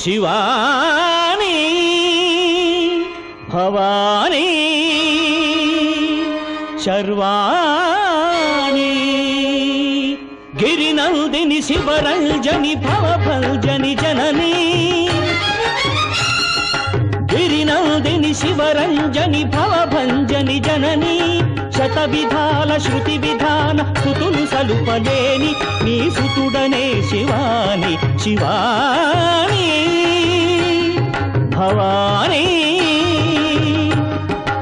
శివాని భవాని శర్వాణి గిరినందిని శివరంజని భవభంజని జనని గిరినందిని శివరంజని భవభంజని జనని శత విధాల శృతి విధాన సుతులు సలుపలేని నీ సుతుడనే శివాని శివాని భవాని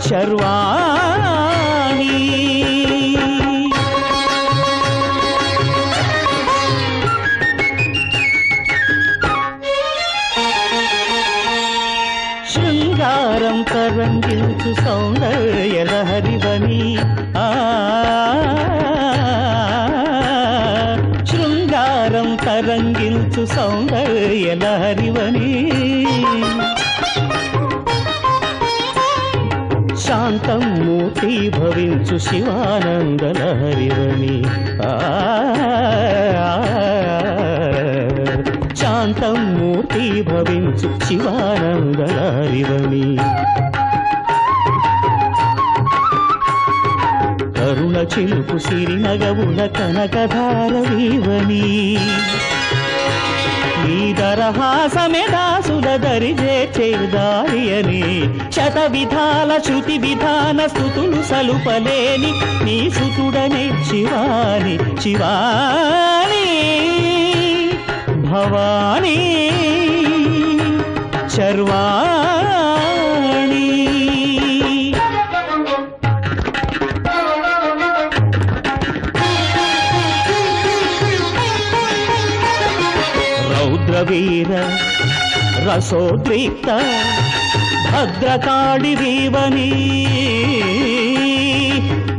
శర్వాణి శృంగారం తరంగిల్చు సౌందర్యలహరివని శృంగారం తరంగిల్చు సౌందర్యలహరివని శాంతం మూర్తి భవించు శివానందలహరివని శాంతం మూర్తి భవించు శివానందలహరివని కరుణ చిలుపు సిరినగవుల కనకధారవీవని నీ దరహాసమే దాసుల దరిజే చేదారియని శత విధాల శృతి విధాన స్తుతులు సలుపలేని నీ సుతుడనే శివాని శివాని భవాని శర్వాణి రౌద్రవీర రసోద్రిక్త భద్రకాళి వీవని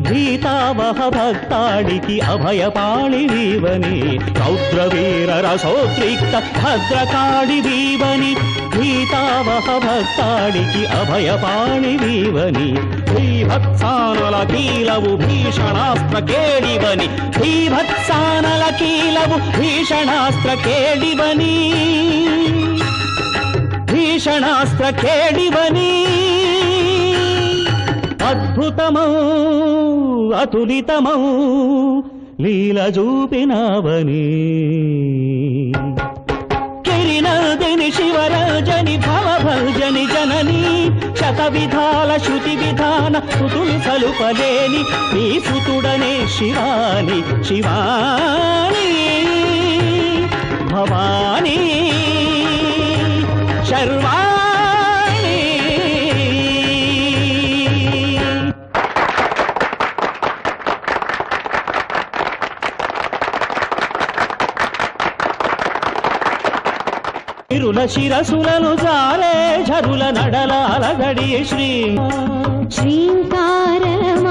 భీతావహ భక్తాడికి అభయపాళి వీవని రౌద్రవీర రసోద్రిక్త భద్రకాళి వీవని భీతావహ భక్తాడికి అభయపాళి వీవని భీభత్సానల కీలవు భీషణాస్త్ర కేడివని భీభత్సానల కీలవు భీషణాస్త్ర కేడివని భీషణాస్త్ర కేడివని అద్భుతమౌ అతులితమౌ లీల చూపినవని గిరినందిని శివరంజని భవభంజని జనని శత విధాల శృతి విధాన సుతులు సలుపలేని నీ సుతుడనే శివాని శివాని భవాని శర్వాణి ఇరుల శిరసులను జారే ఝరుల నడల అలగడి శ్రీ శ్రీంకారమ